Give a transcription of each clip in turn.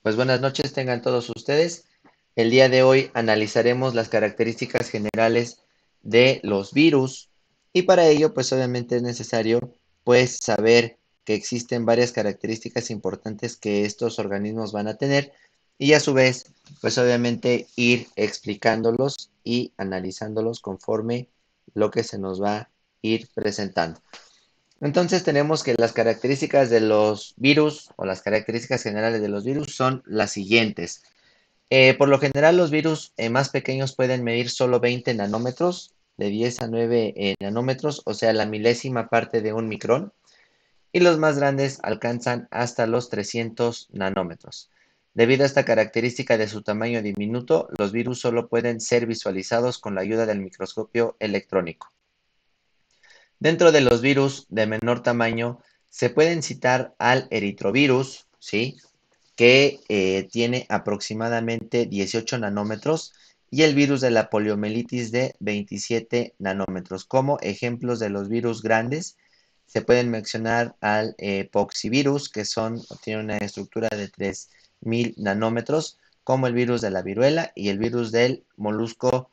Pues buenas noches tengan todos ustedes. El día de hoy analizaremos las características generales de los virus y para ello pues obviamente es necesario pues saber que existen varias características importantes que estos organismos van a tener y a su vez pues obviamente ir explicándolos y analizándolos conforme lo que se nos va a ir presentando. Entonces tenemos que las características de los virus o las características generales de los virus son las siguientes. Por lo general los virus más pequeños pueden medir solo 20 nanómetros, de 10 a 9 nanómetros, o sea, la milésima parte de un micrón, y los más grandes alcanzan hasta los 300 nanómetros. Debido a esta característica de su tamaño diminuto, los virus solo pueden ser visualizados con la ayuda del microscopio electrónico. Dentro de los virus de menor tamaño se pueden citar al eritrovirus, ¿sí? Que tiene aproximadamente 18 nanómetros y el virus de la poliomielitis de 27 nanómetros. Como ejemplos de los virus grandes se pueden mencionar al poxivirus, que tiene una estructura de 3000 nanómetros, como el virus de la viruela y el virus del molusco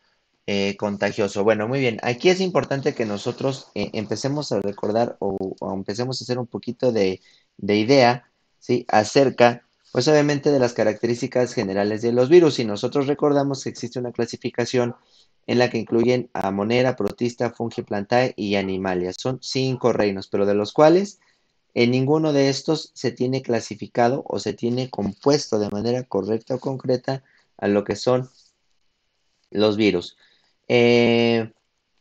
contagioso. Bueno, muy bien. Aquí es importante que nosotros empecemos a recordar o empecemos a hacer un poquito de idea, ¿sí? Acerca, pues obviamente, de las características generales de los virus. Y nosotros recordamos que existe una clasificación en la que incluyen a Monera, Protista, Fungiplantae y Animalia. Son 5 reinos, pero de los cuales en ninguno de estos se tiene clasificado o se tiene compuesto de manera correcta o concreta a lo que son los virus. Eh,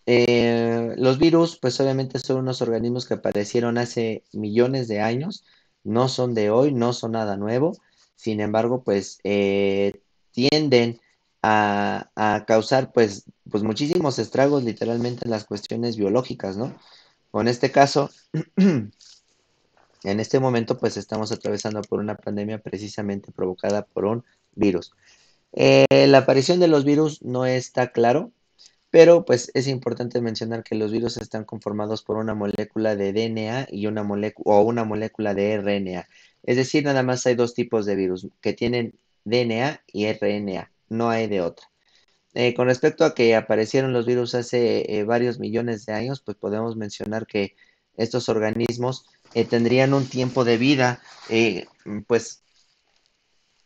los virus, pues obviamente son unos organismos que aparecieron hace millones de años, no son de hoy, no son nada nuevo, sin embargo, pues tienden a causar pues muchísimos estragos literalmente en las cuestiones biológicas, ¿no? O en este caso, en este momento, pues estamos atravesando por una pandemia precisamente provocada por un virus. La aparición de los virus no está claro, pero pues es importante mencionar que los virus están conformados por una molécula de DNA y una molécula de RNA. Es decir, nada más hay dos tipos de virus que tienen DNA y RNA, no hay de otra. Con respecto a que aparecieron los virus hace varios millones de años, pues podemos mencionar que estos organismos tendrían un tiempo de vida, pues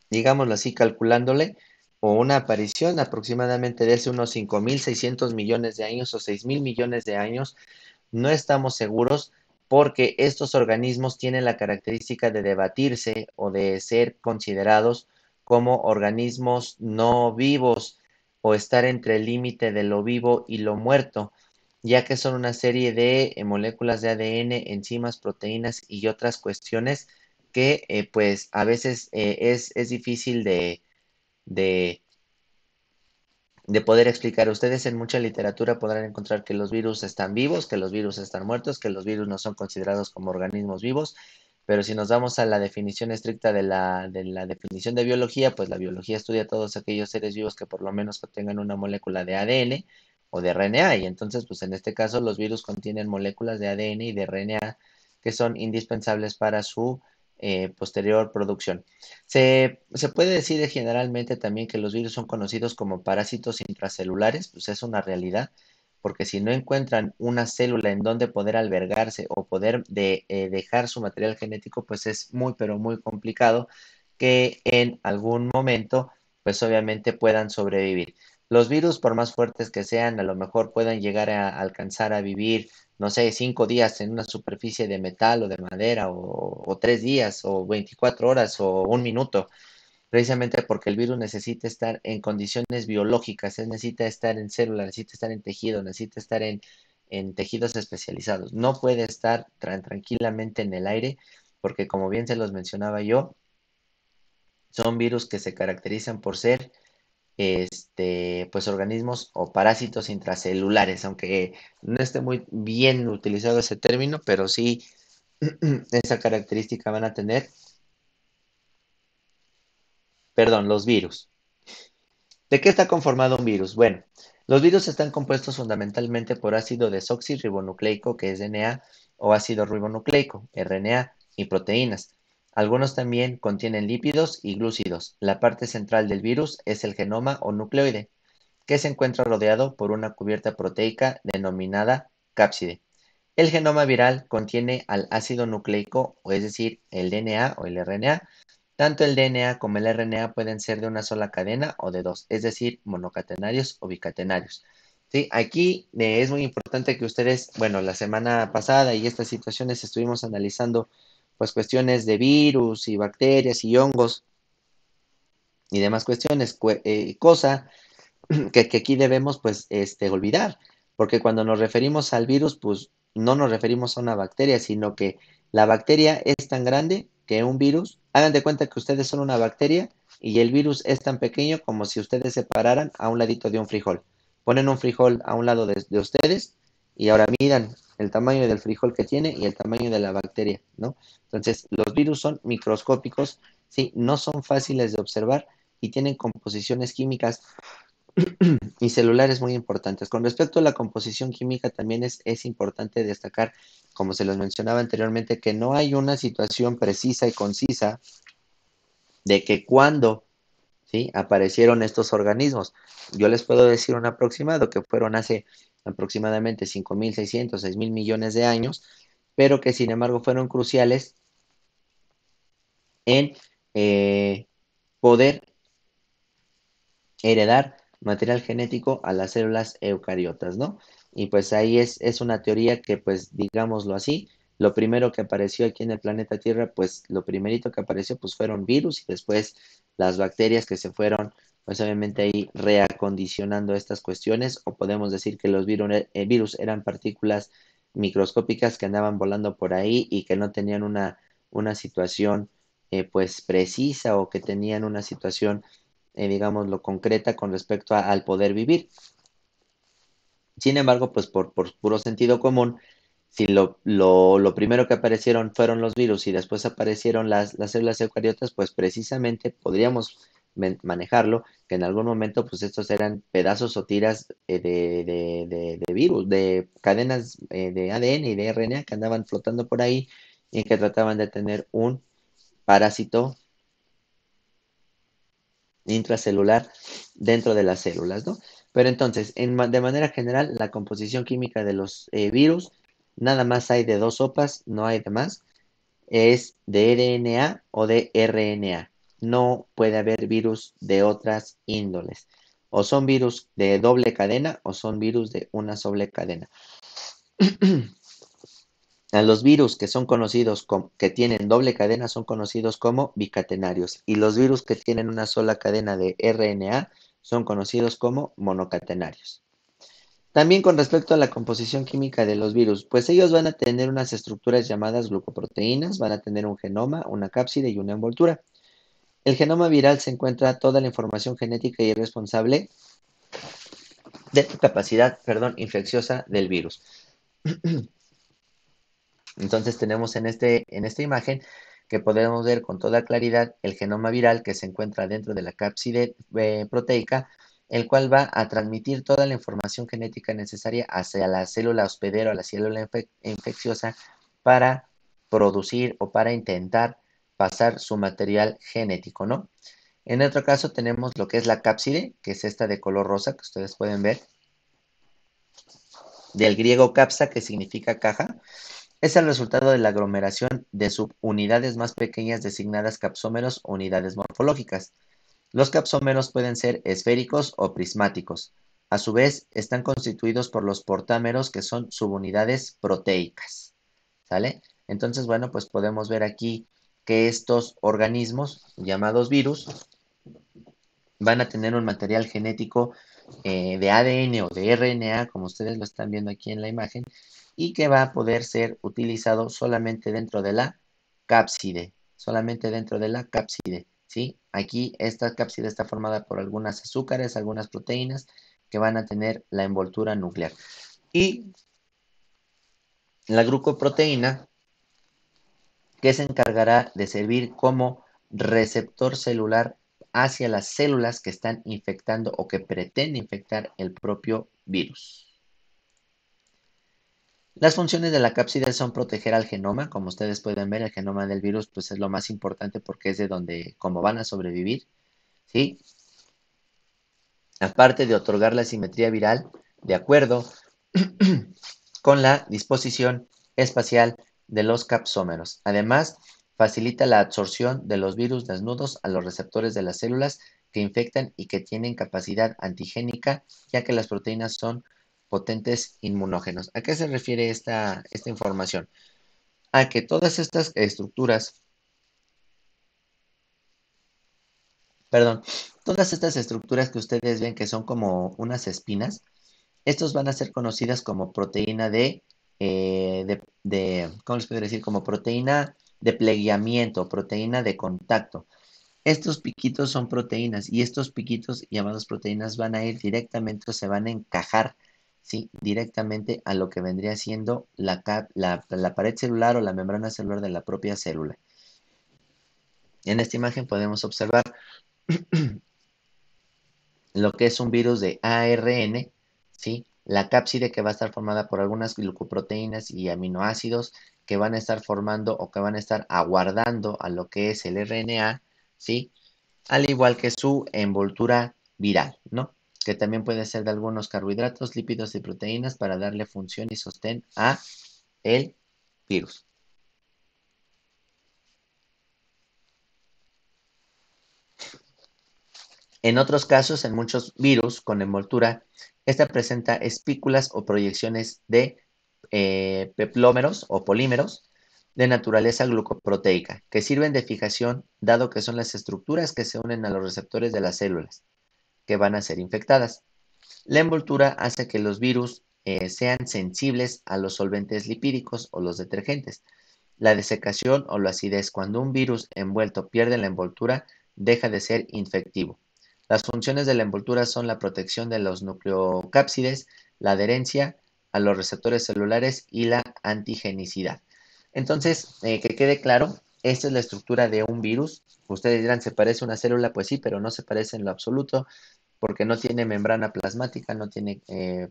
digámoslo así, calculándole, o una aparición aproximadamente de hace unos 5.600 millones de años o 6.000 millones de años. No estamos seguros porque estos organismos tienen la característica de debatirse o de ser considerados como organismos no vivos o estar entre el límite de lo vivo y lo muerto, ya que son una serie de moléculas de ADN, enzimas, proteínas y otras cuestiones que pues a veces es difícil de, de poder explicar. Ustedes en mucha literatura podrán encontrar que los virus están vivos, que los virus están muertos, que los virus no son considerados como organismos vivos, pero si nos vamos a la definición estricta de la definición de biología, pues la biología estudia todos aquellos seres vivos que por lo menos contengan una molécula de ADN o de RNA, y entonces pues en este caso los virus contienen moléculas de ADN y de RNA que son indispensables para su posterior producción. Se puede decir generalmente también que los virus son conocidos como parásitos intracelulares, pues es una realidad, porque si no encuentran una célula en donde poder albergarse o poder dejar su material genético, pues es muy, pero muy complicado que en algún momento, pues obviamente puedan sobrevivir. Los virus, por más fuertes que sean, a lo mejor puedan llegar a alcanzar a vivir, no sé, 5 días en una superficie de metal o de madera, o 3 días, o 24 horas, o un minuto, precisamente porque el virus necesita estar en condiciones biológicas, él necesita estar en células, necesita estar en tejido, necesita estar en tejidos especializados. No puede estar tranquilamente en el aire, porque como bien se los mencionaba yo, son virus que se caracterizan por ser pues organismos o parásitos intracelulares, aunque no esté muy bien utilizado ese término, pero sí esa característica van a tener, perdón, los virus. ¿De qué está conformado un virus? Bueno, los virus están compuestos fundamentalmente por ácido desoxirribonucleico, que es DNA, o ácido ribonucleico, RNA, y proteínas. Algunos también contienen lípidos y glúcidos. La parte central del virus es el genoma o nucleoide, que se encuentra rodeado por una cubierta proteica denominada cápside. El genoma viral contiene al ácido nucleico, o es decir, el DNA o el RNA. Tanto el DNA como el RNA pueden ser de una sola cadena o de dos, es decir, monocatenarios o bicatenarios. Sí, aquí es muy importante que ustedes, bueno, la semana pasada y estas situaciones estuvimos analizando pues cuestiones de virus y bacterias y hongos y demás cuestiones, cosa que aquí debemos pues olvidar, porque cuando nos referimos al virus, pues no nos referimos a una bacteria, sino que la bacteria es tan grande que un virus, hagan de cuenta que ustedes son una bacteria y el virus es tan pequeño como si ustedes se pararan a un ladito de un frijol. Ponen un frijol a un lado de ustedes y ahora miran el tamaño del frijol que tiene y el tamaño de la bacteria, ¿no? Entonces, los virus son microscópicos, sí, no son fáciles de observar y tienen composiciones químicas y celulares muy importantes. Con respecto a la composición química, también es importante destacar, como se los mencionaba anteriormente, que no hay una situación precisa y concisa de que cuándo, ¿sí?, aparecieron estos organismos. Yo les puedo decir un aproximado, que fueron hace aproximadamente 5.600, 6.000 millones de años, pero que sin embargo fueron cruciales en poder heredar material genético a las células eucariotas, ¿no? Y pues ahí es una teoría que, pues, digámoslo así, lo primero que apareció aquí en el planeta Tierra, pues lo primerito que apareció, pues fueron virus y después las bacterias que se fueron, pues obviamente ahí reacondicionando estas cuestiones, o podemos decir que los virus eran partículas microscópicas que andaban volando por ahí y que no tenían una situación pues precisa o que tenían una situación digámoslo, concreta con respecto al poder vivir. Sin embargo, pues por puro sentido común, si lo primero que aparecieron fueron los virus y después aparecieron las células eucariotas, pues precisamente podríamos manejarlo, que en algún momento pues estos eran pedazos o tiras de virus, de cadenas de ADN y de RNA que andaban flotando por ahí y que trataban de tener un parásito intracelular dentro de las células, ¿no? Pero entonces, de manera general, la composición química de los virus, nada más hay de dos sopas, no hay de más, es de RNA o de RNA. No puede haber virus de otras índoles. O son virus de doble cadena o son virus de una sola cadena. A los virus que son conocidos como, que tienen doble cadena son conocidos como bicatenarios y los virus que tienen una sola cadena de RNA son conocidos como monocatenarios. También con respecto a la composición química de los virus, pues ellos van a tener unas estructuras llamadas glucoproteínas, van a tener un genoma, una cápside y una envoltura. El genoma viral se encuentra toda la información genética y es responsable de la capacidad, infecciosa del virus. Entonces tenemos en esta imagen que podemos ver con toda claridad el genoma viral que se encuentra dentro de la cápside proteica, el cual va a transmitir toda la información genética necesaria hacia la célula hospedero, a la célula infecciosa, para producir o para intentar pasar su material genético, ¿no? En otro caso tenemos lo que es la cápside, que es esta de color rosa que ustedes pueden ver, del griego capsa, que significa caja. Es el resultado de la aglomeración de subunidades más pequeñas designadas capsómeros o unidades morfológicas. Los capsómeros pueden ser esféricos o prismáticos. A su vez, están constituidos por los portámeros, que son subunidades proteicas. ¿Sale? Entonces, bueno, pues podemos ver aquí que estos organismos llamados virus van a tener un material genético de ADN o de RNA, como ustedes lo están viendo aquí en la imagen, y que va a poder ser utilizado solamente dentro de la cápside, solamente dentro de la cápside, ¿sí? Aquí esta cápside está formada por algunas azúcares, algunas proteínas que van a tener la envoltura nuclear. Y la glucoproteína, que se encargará de servir como receptor celular hacia las células que están infectando o que pretenden infectar el propio virus. Las funciones de la cápside son proteger al genoma. Como ustedes pueden ver, el genoma del virus pues es lo más importante porque es de donde, como van a sobrevivir, ¿sí? Aparte de otorgar la simetría viral de acuerdo con la disposición espacial de los capsómeros. Además, facilita la absorción de los virus desnudos a los receptores de las células que infectan y que tienen capacidad antigénica, ya que las proteínas son potentes inmunógenos. ¿A qué se refiere esta información? A que todas estas estructuras, perdón, todas estas estructuras que ustedes ven que son como unas espinas, estos van a ser conocidas como proteína ¿cómo les puedo decir? Como proteína de pleguamiento, proteína de contacto. Estos piquitos son proteínas y estos piquitos llamados proteínas van a ir directamente o se van a encajar, ¿sí? Directamente a lo que vendría siendo la pared celular o la membrana celular de la propia célula. En esta imagen podemos observar lo que es un virus de ARN, ¿sí? La cápside que va a estar formada por algunas glucoproteínas y aminoácidos que van a estar formando o que van a estar aguardando a lo que es el RNA, ¿sí? Al igual que su envoltura viral, ¿no? Que también puede ser de algunos carbohidratos, lípidos y proteínas para darle función y sostén a el virus. En otros casos, en muchos virus con envoltura, esta presenta espículas o proyecciones de peplómeros o polímeros de naturaleza glucoproteica, que sirven de fijación dado que son las estructuras que se unen a los receptores de las células que van a ser infectadas. La envoltura hace que los virus sean sensibles a los solventes lipídicos o los detergentes. La desecación o la acidez, cuando un virus envuelto pierde la envoltura, deja de ser infectivo. Las funciones de la envoltura son la protección de los nucleocápsides, la adherencia a los receptores celulares y la antigenicidad. Entonces, que quede claro, esta es la estructura de un virus. Ustedes dirán, ¿se parece a una célula? Pues sí, pero no se parece en lo absoluto porque no tiene membrana plasmática, no tiene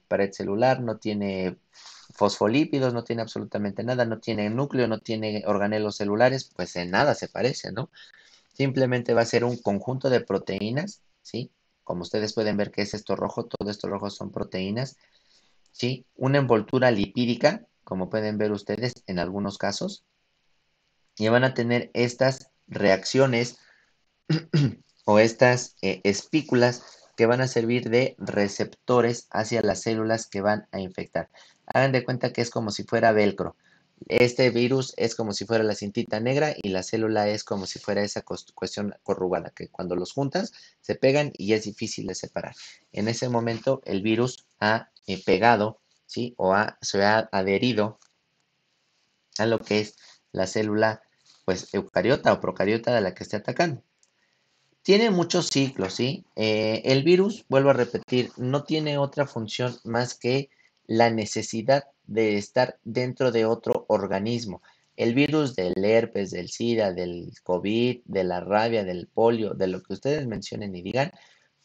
pared celular, no tiene fosfolípidos, no tiene absolutamente nada, no tiene núcleo, no tiene organelos celulares, pues en nada se parece, ¿no? Simplemente va a ser un conjunto de proteínas, ¿sí? Como ustedes pueden ver que es esto rojo, todo esto rojo son proteínas, ¿sí? Una envoltura lipídica, como pueden ver ustedes en algunos casos, y van a tener estas reacciones o estas espículas que van a servir de receptores hacia las células que van a infectar. Hagan de cuenta que es como si fuera velcro. Este virus es como si fuera la cintita negra y la célula es como si fuera esa cuestión corrugada, que cuando los juntas se pegan y es difícil de separar. En ese momento el virus ha pegado, ¿sí? Se ha adherido a lo que es la célula pues eucariota o procariota de la que esté atacando. Tiene muchos ciclos, ¿sí? El virus, vuelvo a repetir, no tiene otra función más que la necesidad de estar dentro de otro organismo. El virus del herpes, del SIDA, del COVID, de la rabia, del polio, de lo que ustedes mencionen y digan,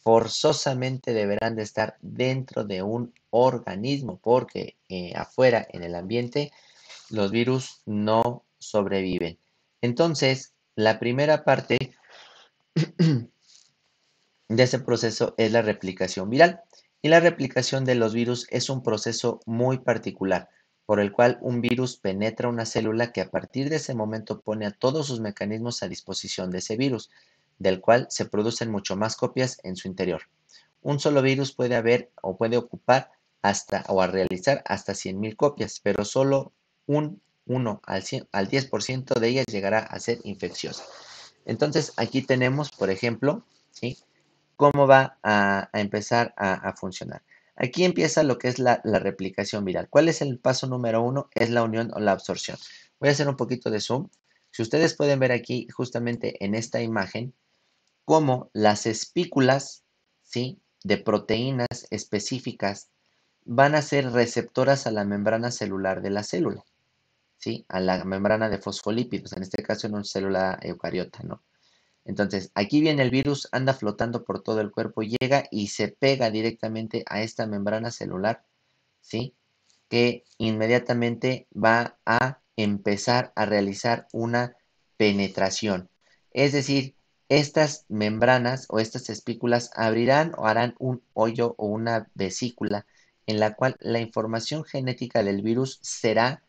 forzosamente deberán de estar dentro de un organismo, porque afuera, en el ambiente, los virus no sobreviven. Entonces, la primera parte de ese proceso es la replicación viral. Y la replicación de los virus es un proceso muy particular, por el cual un virus penetra una célula que a partir de ese momento pone a todos sus mecanismos a disposición de ese virus, del cual se producen mucho más copias en su interior. Un solo virus puede haber o puede ocupar hasta o a realizar hasta 100.000 copias, pero solo un 1 al 10% de ellas llegará a ser infecciosa. Entonces, aquí tenemos, por ejemplo, ¿sí? Cómo va a empezar a funcionar. Aquí empieza lo que es la replicación viral. ¿Cuál es el paso número uno? Es la unión o la absorción. Voy a hacer un poquito de zoom. Si ustedes pueden ver aquí, justamente en esta imagen, cómo las espículas, ¿sí? De proteínas específicas van a ser receptoras a la membrana celular de la célula, ¿sí? A la membrana de fosfolípidos, en este caso en una célula eucariota, ¿no? Entonces, aquí viene el virus, anda flotando por todo el cuerpo, llega y se pega directamente a esta membrana celular, ¿sí? que inmediatamente va a empezar a realizar una penetración. Es decir, estas membranas o estas espículas abrirán o harán un hoyo o una vesícula en la cual la información genética del virus será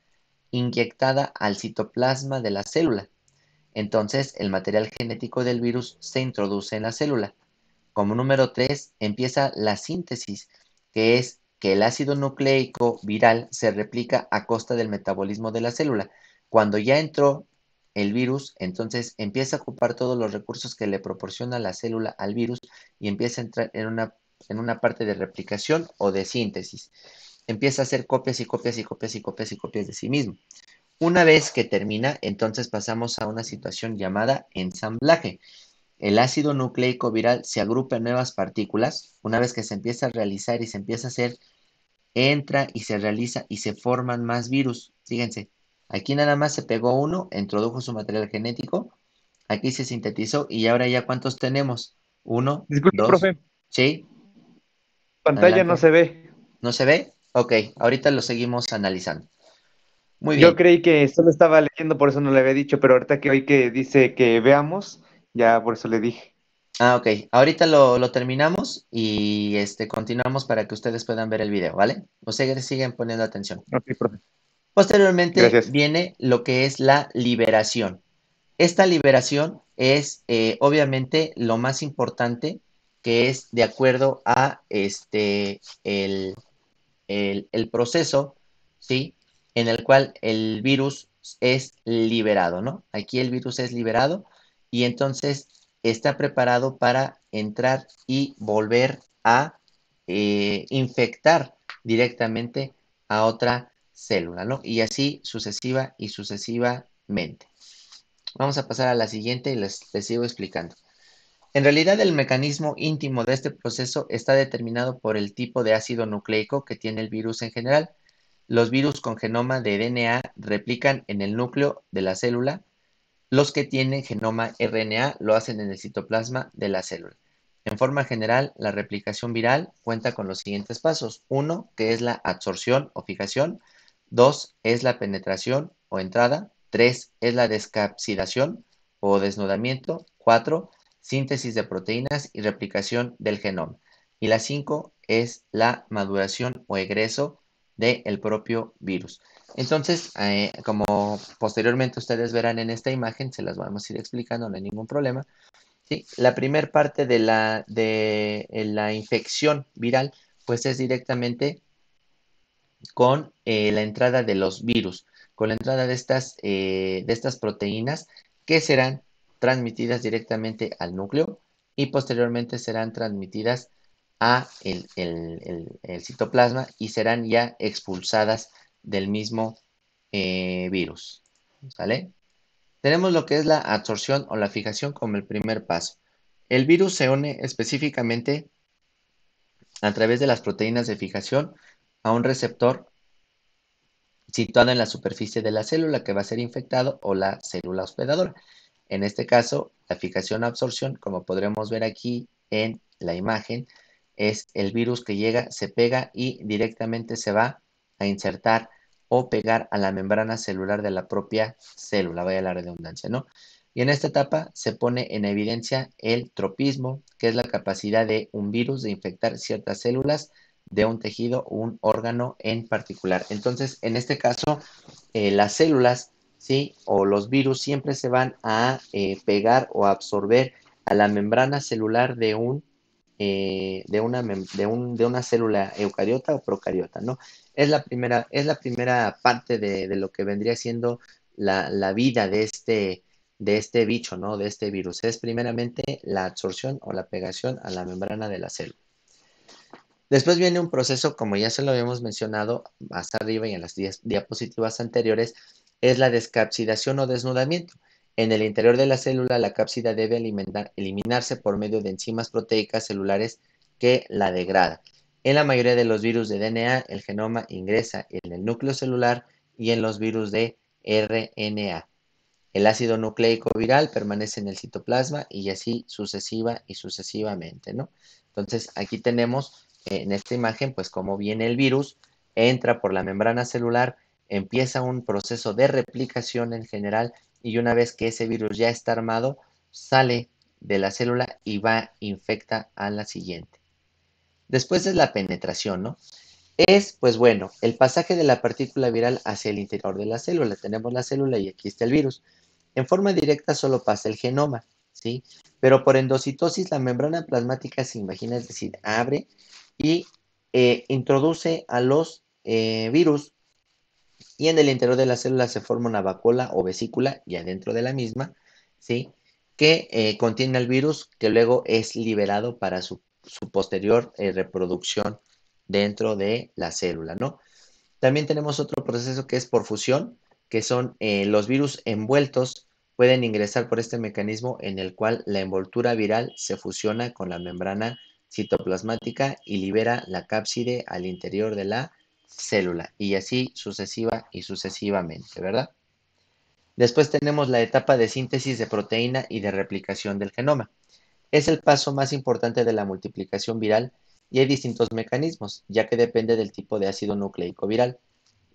inyectada al citoplasma de la célula. Entonces, el material genético del virus se introduce en la célula. Como número 3 empieza la síntesis, que es que el ácido nucleico viral se replica a costa del metabolismo de la célula. Cuando ya entró el virus, entonces empieza a ocupar todos los recursos que le proporciona la célula al virus y empieza a entrar en una parte de replicación o de síntesis. Empieza a hacer copias y copias y copias y copias y copias de sí mismo. Una vez que termina, entonces pasamos a una situación llamada ensamblaje. El ácido nucleico viral se agrupa en nuevas partículas. Una vez que se empieza a realizar y se empieza a hacer, entra y se realiza y se forman más virus. Fíjense, aquí nada más se pegó uno, introdujo su material genético, aquí se sintetizó y ahora ya ¿cuántos tenemos? Uno, Disculpe, dos, profe, sí, pantalla no adelante. se ve. ¿No se ve? Ok, ahorita lo seguimos analizando. Muy Yo bien. creí que solo estaba leyendo, por eso no le había dicho, pero ahorita que hoy que dice que veamos, ya por eso le dije. Ah, ok. Ahorita lo terminamos y continuamos para que ustedes puedan ver el video, ¿vale? Ustedes siguen poniendo atención. Ok, profe. Posteriormente Gracias. viene lo que es la liberación. Esta liberación es obviamente lo más importante, que es de acuerdo a el proceso, ¿sí? En el cual el virus es liberado, ¿no? Aquí el virus es liberado y entonces está preparado para entrar y volver a infectar directamente a otra célula, ¿no? Y así sucesiva y sucesivamente. Vamos a pasar a la siguiente y les sigo explicando. En realidad, el mecanismo íntimo de este proceso está determinado por el tipo de ácido nucleico que tiene el virus en general. Los virus con genoma de DNA replican en el núcleo de la célula. Los que tienen genoma RNA lo hacen en el citoplasma de la célula. En forma general, la replicación viral cuenta con los siguientes pasos. Uno, que es la absorción o fijación. Dos, es la penetración o entrada. Tres, es la descapsidación o desnudamiento. Cuatro, síntesis de proteínas y replicación del genoma. Y la cinco es la maduración o egreso del propio virus. Entonces, como posteriormente ustedes verán en esta imagen, se las vamos a ir explicando, no hay ningún problema. ¿Sí? La primera parte de la infección viral, pues es directamente con la entrada de los virus, con la entrada de estas proteínas que serán transmitidas directamente al núcleo y posteriormente serán transmitidas a el citoplasma y serán ya expulsadas del mismo virus. ¿Sale? Tenemos lo que es la absorción o la fijación como el primer paso. El virus se une específicamente a través de las proteínas de fijación a un receptor situado en la superficie de la célula que va a ser infectado o la célula hospedadora. En este caso, la fijación absorción, como podremos ver aquí en la imagen, es el virus que llega, se pega y directamente se va a insertar o pegar a la membrana celular de la propia célula, vaya la redundancia, ¿no? Y en esta etapa se pone en evidencia el tropismo, que es la capacidad de un virus de infectar ciertas células de un tejido o un órgano en particular. Entonces, en este caso, las células, ¿sí? O los virus siempre se van a pegar o absorber a la membrana celular de una célula eucariota o procariota, ¿no? Es la primera parte de lo que vendría siendo la vida de este bicho, ¿no? De este virus. Es primeramente la absorción o la pegación a la membrana de la célula. Después viene un proceso, como ya se lo habíamos mencionado más arriba y en las diapositivas anteriores, es la descapsidación o desnudamiento. En el interior de la célula, la cápsida debe eliminarse por medio de enzimas proteicas celulares que la degradan. En la mayoría de los virus de DNA, el genoma ingresa en el núcleo celular y en los virus de RNA. El ácido nucleico viral permanece en el citoplasma y así sucesiva y sucesivamente, ¿no? Entonces, aquí tenemos en esta imagen, pues, cómo viene el virus, entra por la membrana celular, empieza un proceso de replicación en general y una vez que ese virus ya está armado, sale de la célula y va, infecta a la siguiente. Después es la penetración, ¿no? Es, pues bueno, el pasaje de la partícula viral hacia el interior de la célula. Tenemos la célula y aquí está el virus. En forma directa solo pasa el genoma, ¿sí? Pero por endocitosis la membrana plasmática se imagina, es decir, abre y introduce a los virus y en el interior de la célula se forma una vacuola o vesícula y adentro de la misma, ¿sí? Que contiene el virus que luego es liberado para su posterior reproducción dentro de la célula, ¿no? También tenemos otro proceso que es por fusión, que son los virus envueltos pueden ingresar por este mecanismo en el cual la envoltura viral se fusiona con la membrana citoplasmática y libera la cápside al interior de la célula y así sucesiva y sucesivamente, ¿verdad? Después tenemos la etapa de síntesis de proteína y de replicación del genoma. Es el paso más importante de la multiplicación viral y hay distintos mecanismos, ya que depende del tipo de ácido nucleico viral.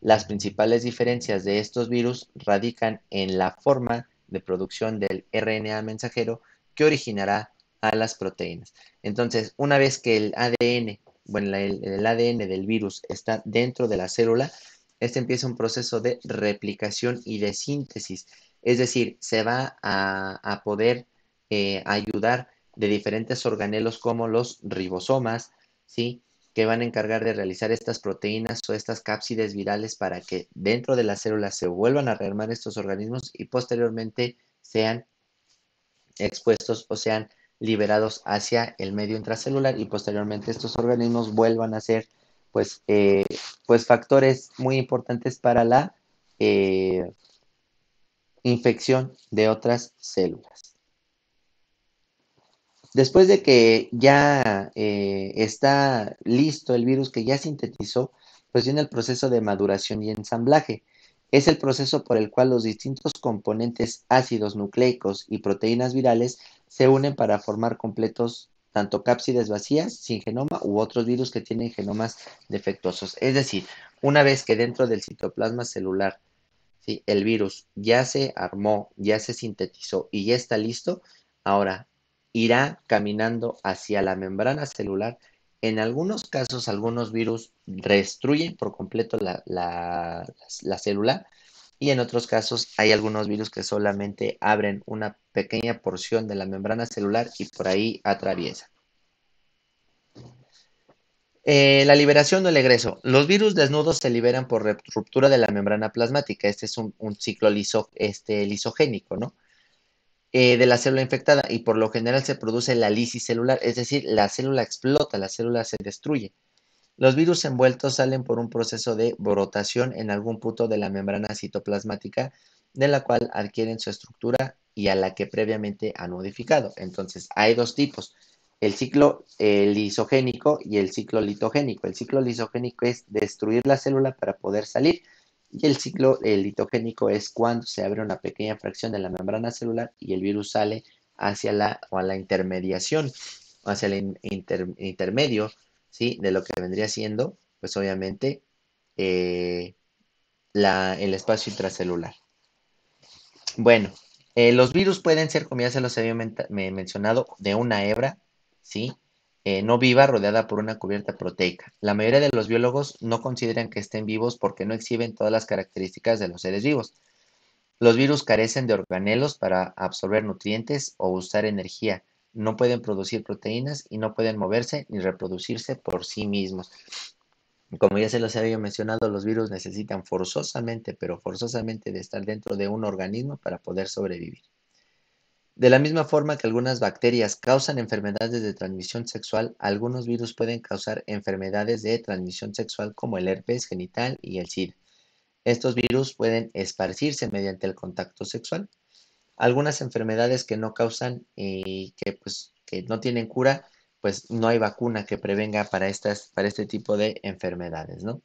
Las principales diferencias de estos virus radican en la forma de producción del RNA mensajero que originará a las proteínas. Entonces, una vez que el ADN, bueno, el ADN del virus está dentro de la célula, este empieza un proceso de replicación y de síntesis. Es decir, se va a poder ayudar de diferentes organelos como los ribosomas, ¿sí? Que van a encargar de realizar estas proteínas o estas cápsides virales para que dentro de la célula se vuelvan a rearmar estos organismos y posteriormente sean expuestos o sean liberados hacia el medio intracelular y posteriormente estos organismos vuelvan a ser pues, pues factores muy importantes para la eh, infección de otras células. Después de que ya está listo el virus que ya sintetizó, pues viene el proceso de maduración y ensamblaje. Es el proceso por el cual los distintos componentes ácidos nucleicos y proteínas virales se unen para formar completos tanto cápsides vacías sin genoma u otros virus que tienen genomas defectuosos. Es decir, una vez que dentro del citoplasma celular, ¿sí?, el virus ya se armó, ya se sintetizó y ya está listo, ahora irá caminando hacia la membrana celular. En algunos casos, algunos virus destruyen por completo la célula y en otros casos hay algunos virus que solamente abren una pequeña porción de la membrana celular y por ahí atraviesan. La liberación o el egreso. Los virus desnudos se liberan por ruptura de la membrana plasmática. Este es un ciclo lisogénico, ¿no? De la célula infectada y por lo general se produce la lisis celular, es decir, la célula explota, la célula se destruye. Los virus envueltos salen por un proceso de brotación en algún punto de la membrana citoplasmática, de la cual adquieren su estructura y a la que previamente han modificado. Entonces, hay dos tipos, el ciclo lisogénico y el ciclo litogénico. El ciclo lisogénico es destruir la célula para poder salir y el ciclo litogénico es cuando se abre una pequeña fracción de la membrana celular y el virus sale hacia la intermediación, hacia el intermedio, ¿sí?, de lo que vendría siendo, pues obviamente, eh, el espacio intracelular. Bueno, los virus pueden ser, como ya se los había mencionado, de una hebra, ¿sí? No viva, rodeada por una cubierta proteica. La mayoría de los biólogos no consideran que estén vivos porque no exhiben todas las características de los seres vivos. Los virus carecen de organelos para absorber nutrientes o usar energía. No pueden producir proteínas y no pueden moverse ni reproducirse por sí mismos. Como ya se los había mencionado, los virus necesitan forzosamente, pero forzosamente de estar dentro de un organismo para poder sobrevivir. De la misma forma que algunas bacterias causan enfermedades de transmisión sexual, algunos virus pueden causar enfermedades de transmisión sexual como el herpes genital y el SIDA. Estos virus pueden esparcirse mediante el contacto sexual. Algunas enfermedades que no causan y que no tienen cura, pues no hay vacuna que prevenga para este tipo de enfermedades, ¿no?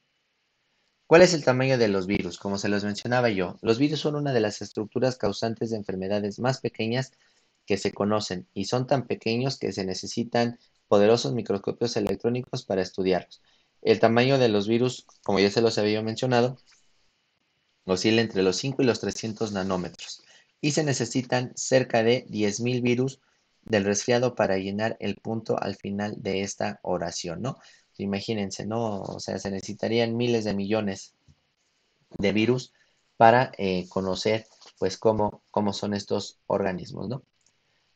¿Cuál es el tamaño de los virus? Como se los mencionaba yo, los virus son una de las estructuras causantes de enfermedades más pequeñas que se conocen y son tan pequeños que se necesitan poderosos microscopios electrónicos para estudiarlos. El tamaño de los virus, como ya se los había mencionado, oscila entre los 5 y los 300 nanómetros y se necesitan cerca de 10.000 virus del resfriado para llenar el punto al final de esta oración, ¿no? Imagínense, ¿no? O sea, se necesitarían miles de millones de virus para conocer, pues, cómo son estos organismos, ¿no?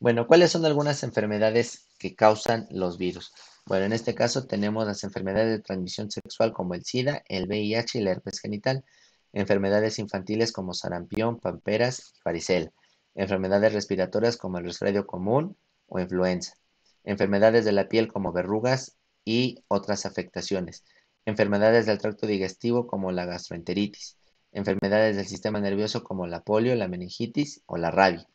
Bueno, ¿cuáles son algunas enfermedades que causan los virus? Bueno, en este caso tenemos las enfermedades de transmisión sexual como el SIDA, el VIH y la herpes genital, enfermedades infantiles como sarampión, pamperas y varicela, enfermedades respiratorias como el resfriado común o influenza, enfermedades de la piel como verrugas y otras afectaciones, enfermedades del tracto digestivo como la gastroenteritis, enfermedades del sistema nervioso como la polio, la meningitis o la rabia,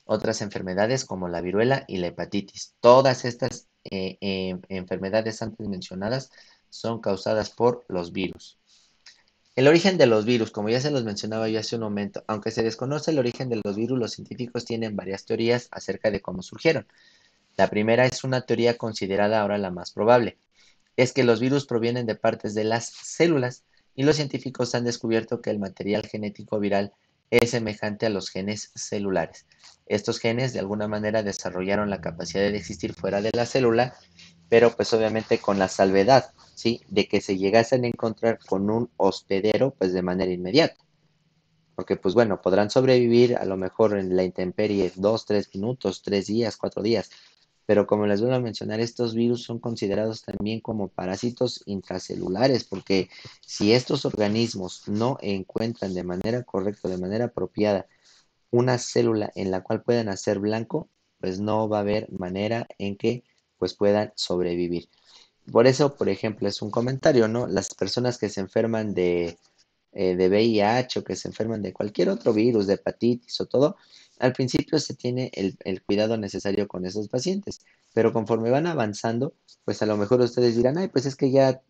otras enfermedades como la viruela y la hepatitis. Todas estas enfermedades antes mencionadas son causadas por los virus. El origen de los virus, como ya se los mencionaba yo hace un momento, aunque se desconoce el origen de los virus, los científicos tienen varias teorías acerca de cómo surgieron. La primera es una teoría considerada ahora la más probable. Es que los virus provienen de partes de las células y los científicos han descubierto que el material genético viral es semejante a los genes celulares. Estos genes de alguna manera desarrollaron la capacidad de existir fuera de la célula, pero pues obviamente con la salvedad, ¿sí? De que se llegasen a encontrar con un hospedero pues de manera inmediata. Porque pues bueno, podrán sobrevivir a lo mejor en la intemperie 2, 3 minutos, 3 días, 4 días, pero como les voy a mencionar, estos virus son considerados también como parásitos intracelulares, porque si estos organismos no encuentran de manera correcta, de manera apropiada, una célula en la cual puedan hacer blanco, pues no va a haber manera en que pues puedan sobrevivir. Por eso, por ejemplo, es un comentario, ¿no? Las personas que se enferman de VIH o que se enferman de cualquier otro virus, de hepatitis o todo, al principio se tiene el cuidado necesario con esos pacientes, pero conforme van avanzando, pues a lo mejor ustedes dirán, ay, pues es que ya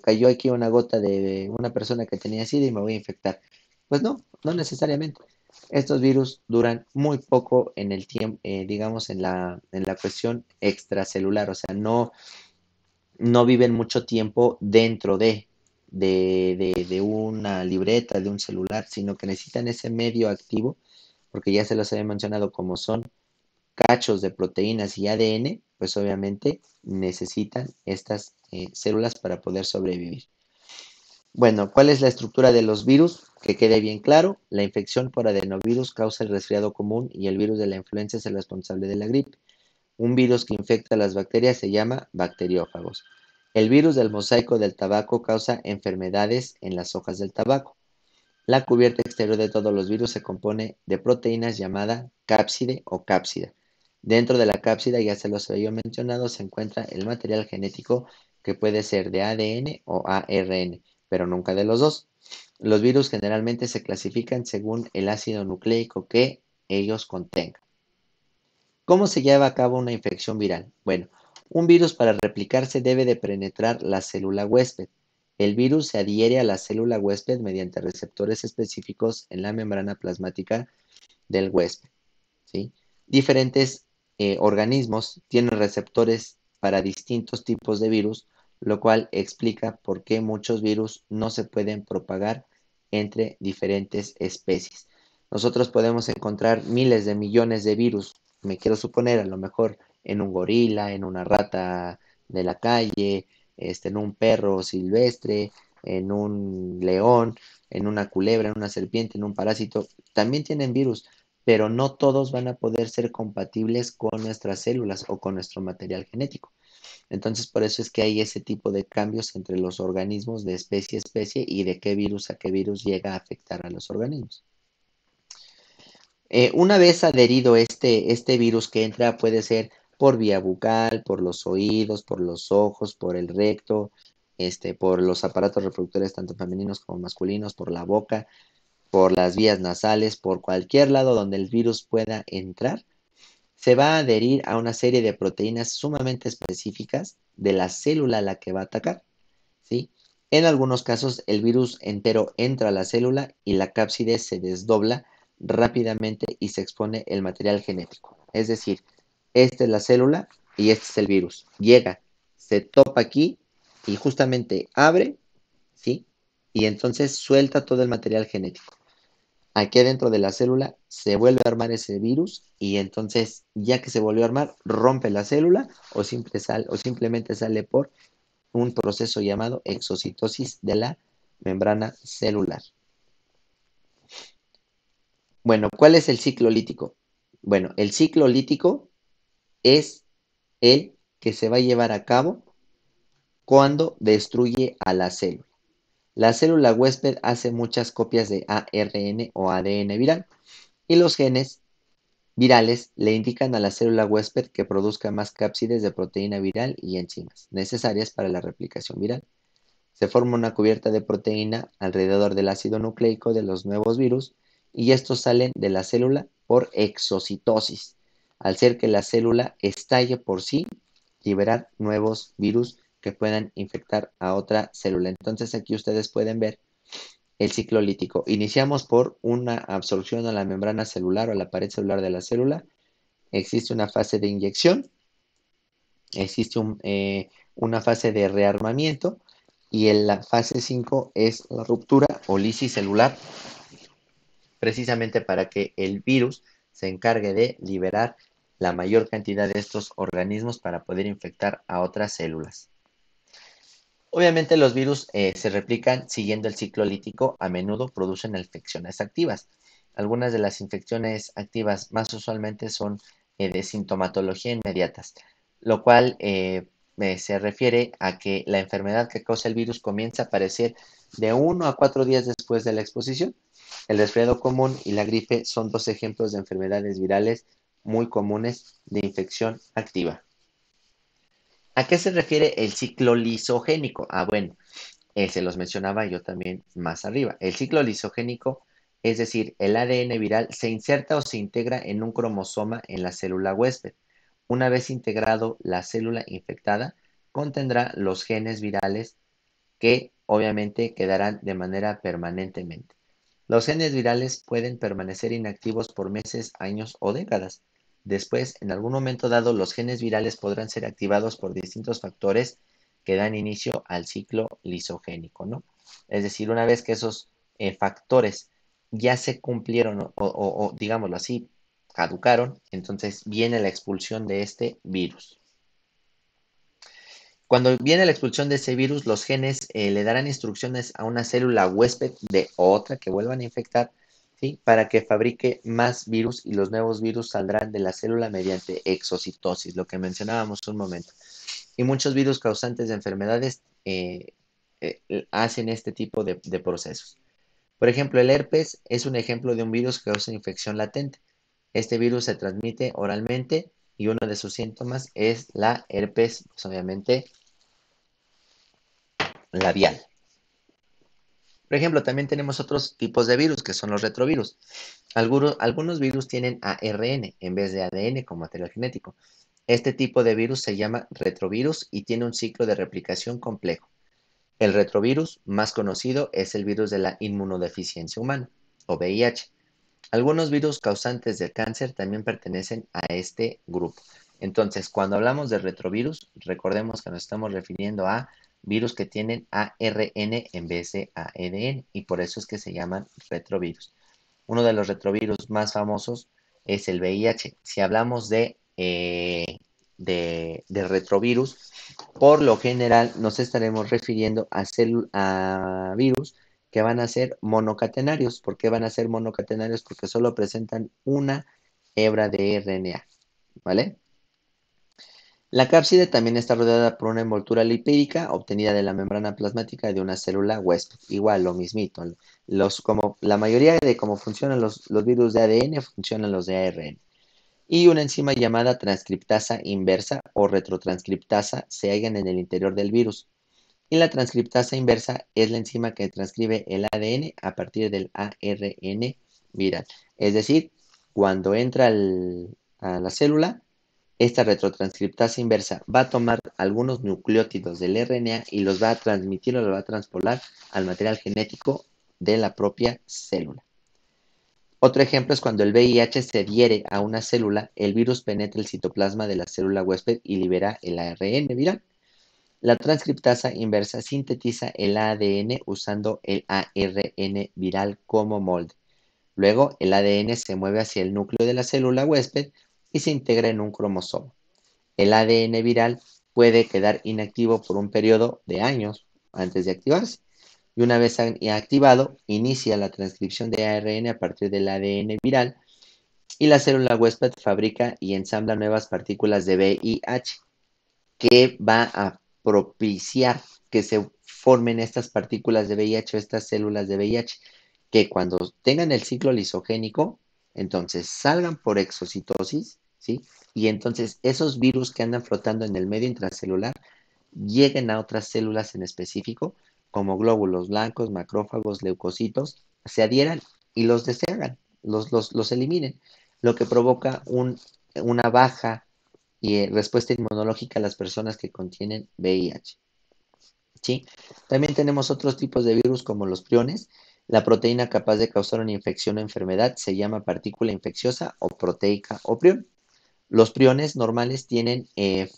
cayó aquí una gota de una persona que tenía SIDA y me voy a infectar. Pues no, no necesariamente. Estos virus duran muy poco en el tiempo, digamos, en la cuestión extracelular, o sea, no viven mucho tiempo dentro de una libreta, de un celular, sino que necesitan ese medio activo, porque ya se los había mencionado, como son cachos de proteínas y ADN, pues obviamente necesitan estas células para poder sobrevivir. Bueno, ¿cuál es la estructura de los virus? Que quede bien claro, la infección por adenovirus causa el resfriado común y el virus de la influenza es el responsable de la gripe. Un virus que infecta a las bacterias se llama bacteriófagos. El virus del mosaico del tabaco causa enfermedades en las hojas del tabaco. La cubierta exterior de todos los virus se compone de proteínas llamada cápside o cápsida. Dentro de la cápsida, ya se los había mencionado, se encuentra el material genético que puede ser de ADN o ARN, pero nunca de los dos. Los virus generalmente se clasifican según el ácido nucleico que ellos contengan. ¿Cómo se lleva a cabo una infección viral? Bueno, un virus para replicarse debe de penetrar la célula huésped. El virus se adhiere a la célula huésped mediante receptores específicos en la membrana plasmática del huésped, ¿sí? Diferentes organismos tienen receptores para distintos tipos de virus, lo cual explica por qué muchos virus no se pueden propagar entre diferentes especies. Nosotros podemos encontrar miles de millones de virus, me quiero suponer, a lo mejor en un gorila, en una rata de la calle, en un perro silvestre, en un león, en una culebra, en una serpiente, en un parásito, también tienen virus, pero no todos van a poder ser compatibles con nuestras células o con nuestro material genético. Entonces, por eso es que hay ese tipo de cambios entre los organismos de especie a especie y de qué virus a qué virus llega a afectar a los organismos. Una vez adherido este virus que entra, puede ser por vía bucal, por los oídos, por los ojos, por el recto, por los aparatos reproductores tanto femeninos como masculinos, por la boca, por las vías nasales, por cualquier lado donde el virus pueda entrar, se va a adherir a una serie de proteínas sumamente específicas de la célula a la que va a atacar, ¿sí? En algunos casos, el virus entero entra a la célula y la cápside se desdobla rápidamente y se expone el material genético. Es decir, esta es la célula y este es el virus. Llega, se topa aquí y justamente abre, ¿sí? Y entonces suelta todo el material genético. Aquí dentro de la célula se vuelve a armar ese virus y entonces, ya que se volvió a armar, rompe la célula o simplemente sale por un proceso llamado exocitosis de la membrana celular. Bueno, ¿cuál es el ciclo lítico? Bueno, el ciclo lítico es el que se va a llevar a cabo cuando destruye a la célula. La célula huésped hace muchas copias de ARN o ADN viral y los genes virales le indican a la célula huésped que produzca más cápsides de proteína viral y enzimas necesarias para la replicación viral. Se forma una cubierta de proteína alrededor del ácido nucleico de los nuevos virus y estos salen de la célula por exocitosis, al ser que la célula estalle por sí, liberar nuevos virus que puedan infectar a otra célula. Entonces aquí ustedes pueden ver el ciclo lítico. Iniciamos por una absorción a la membrana celular o a la pared celular de la célula. Existe una fase de inyección, existe una fase de rearmamiento y en la fase 5 es la ruptura o lisis celular, precisamente para que el virus se encargue de liberar la mayor cantidad de estos organismos para poder infectar a otras células. Obviamente los virus se replican siguiendo el ciclo lítico, a menudo producen infecciones activas. Algunas de las infecciones activas más usualmente son de sintomatología inmediatas, lo cual se refiere a que la enfermedad que causa el virus comienza a aparecer de 1 a 4 días después de la exposición. El resfriado común y la gripe son dos ejemplos de enfermedades virales muy comunes de infección activa. ¿A qué se refiere el ciclo lisogénico? Bueno, se los mencionaba yo también más arriba. El ciclo lisogénico, es decir, el ADN viral se inserta o se integra en un cromosoma en la célula huésped. Una vez integrado, la célula infectada contendrá los genes virales que obviamente quedarán de manera permanentemente. Los genes virales pueden permanecer inactivos por meses, años o décadas. Después, en algún momento dado, los genes virales podrán ser activados por distintos factores que dan inicio al ciclo lisogénico, ¿no? Es decir, una vez que esos factores ya se cumplieron o, digámoslo así, caducaron, entonces viene la expulsión de este virus. Cuando viene la expulsión de ese virus, los genes le darán instrucciones a una célula huésped de otra que vuelvan a infectar, ¿sí? Para que fabrique más virus y los nuevos virus saldrán de la célula mediante exocitosis, lo que mencionábamos un momento. Y muchos virus causantes de enfermedades hacen este tipo de procesos. Por ejemplo, el herpes es un ejemplo de un virus que causa infección latente. Este virus se transmite oralmente y uno de sus síntomas es la herpes, pues obviamente labial. Por ejemplo, también tenemos otros tipos de virus que son los retrovirus. Algunos virus tienen ARN en vez de ADN como material genético. Este tipo de virus se llama retrovirus y tiene un ciclo de replicación complejo. El retrovirus más conocido es el virus de la inmunodeficiencia humana, o VIH. Algunos virus causantes del cáncer también pertenecen a este grupo. Entonces, cuando hablamos de retrovirus, recordemos que nos estamos refiriendo a virus que tienen ARN en vez de ADN y por eso es que se llaman retrovirus. Uno de los retrovirus más famosos es el VIH. Si hablamos de retrovirus, por lo general nos estaremos refiriendo a virus que van a ser monocatenarios. ¿Por qué van a ser monocatenarios? Porque solo presentan una hebra de RNA, ¿vale? La cápside también está rodeada por una envoltura lipídica obtenida de la membrana plasmática de una célula huésped. Igual, lo mismito. Como la mayoría de cómo funcionan los virus de ADN, funcionan los de ARN. Y una enzima llamada transcriptasa inversa o retrotranscriptasa se hallan en el interior del virus. Y la transcriptasa inversa es la enzima que transcribe el ADN a partir del ARN viral. Es decir, cuando entra a la célula, esta retrotranscriptasa inversa va a tomar algunos nucleótidos del RNA y los va a transmitir o los va a transpolar al material genético de la propia célula. Otro ejemplo es cuando el VIH se adhiere a una célula, el virus penetra el citoplasma de la célula huésped y libera el ARN viral. La transcriptasa inversa sintetiza el ADN usando el ARN viral como molde. Luego, el ADN se mueve hacia el núcleo de la célula huésped y se integra en un cromosoma. El ADN viral puede quedar inactivo por un periodo de años antes de activarse. Y una vez activado, inicia la transcripción de ARN a partir del ADN viral y la célula huésped fabrica y ensambla nuevas partículas de VIH que va a propiciar que se formen estas partículas de VIH o estas células de VIH que cuando tengan el ciclo lisogénico, entonces salgan por exocitosis, ¿sí? Y entonces esos virus que andan flotando en el medio intracelular lleguen a otras células en específico, como glóbulos blancos, macrófagos, leucocitos, se adhieran y los deshagan, los eliminen, lo que provoca una baja respuesta inmunológica a las personas que contienen VIH. ¿Sí? También tenemos otros tipos de virus como los priones. La proteína capaz de causar una infección o enfermedad se llama partícula infecciosa o proteica o prión. Los priones normales tienen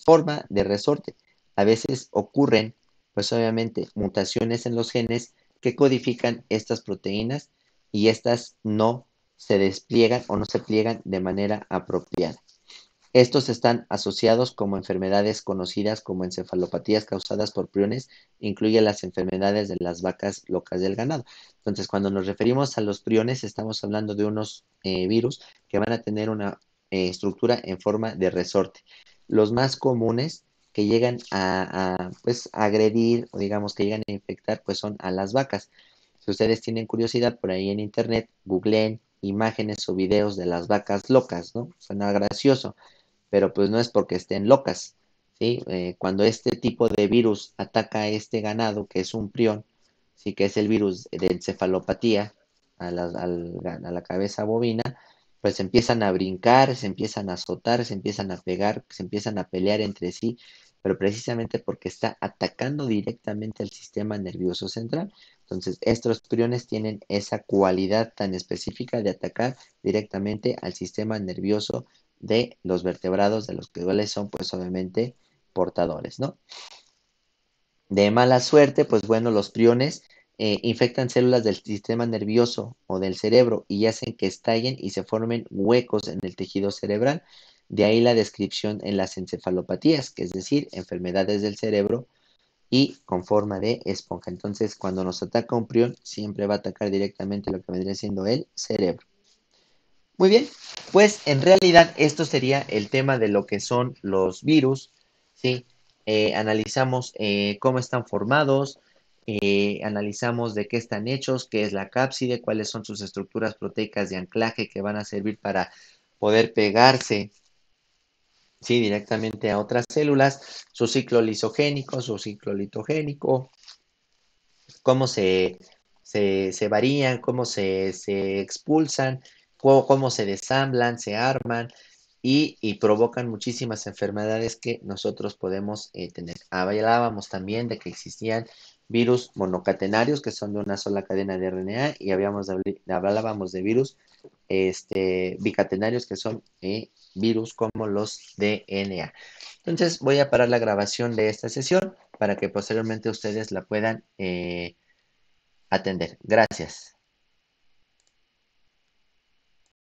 forma de resorte. A veces ocurren, pues obviamente, mutaciones en los genes que codifican estas proteínas y estas no se despliegan o no se pliegan de manera apropiada. Estos están asociados como enfermedades conocidas como encefalopatías causadas por priones, incluye las enfermedades de las vacas locas del ganado. Entonces, cuando nos referimos a los priones, estamos hablando de unos virus que van a tener una estructura en forma de resorte. Los más comunes que llegan pues, agredir o digamos que llegan a infectar pues son a las vacas. Si ustedes tienen curiosidad por ahí en internet, googleen imágenes o videos de las vacas locas, ¿no? Suena gracioso, pero pues no es porque estén locas, ¿sí? Cuando este tipo de virus ataca a este ganado, que es un prión, sí, que es el virus de encefalopatía a la cabeza bovina, pues empiezan a brincar, se empiezan a azotar, se empiezan a pegar, se empiezan a pelear entre sí, pero precisamente porque está atacando directamente al sistema nervioso central. Entonces, estos priones tienen esa cualidad tan específica de atacar directamente al sistema nervioso de los vertebrados, de los cuales son pues obviamente portadores, ¿no? De mala suerte, pues bueno, los priones infectan células del sistema nervioso o del cerebro y hacen que estallen y se formen huecos en el tejido cerebral. De ahí la descripción en las encefalopatías, que es decir, enfermedades del cerebro y con forma de esponja. Entonces, cuando nos ataca un prión, siempre va a atacar directamente lo que vendría siendo el cerebro. Muy bien, pues en realidad esto sería el tema de lo que son los virus, ¿sí? Analizamos cómo están formados, analizamos de qué están hechos, qué es la cápside, cuáles son sus estructuras proteicas de anclaje que van a servir para poder pegarse, ¿sí? Directamente a otras células, su ciclo lisogénico, su ciclo litogénico, cómo se varían, cómo se expulsan, cómo se desamblan, se arman y provocan muchísimas enfermedades que nosotros podemos tener. Hablábamos también de que existían virus monocatenarios, que son de una sola cadena de RNA, y hablábamos de virus bicatenarios, que son virus como los DNA. Entonces voy a parar la grabación de esta sesión para que posteriormente ustedes la puedan atender. Gracias.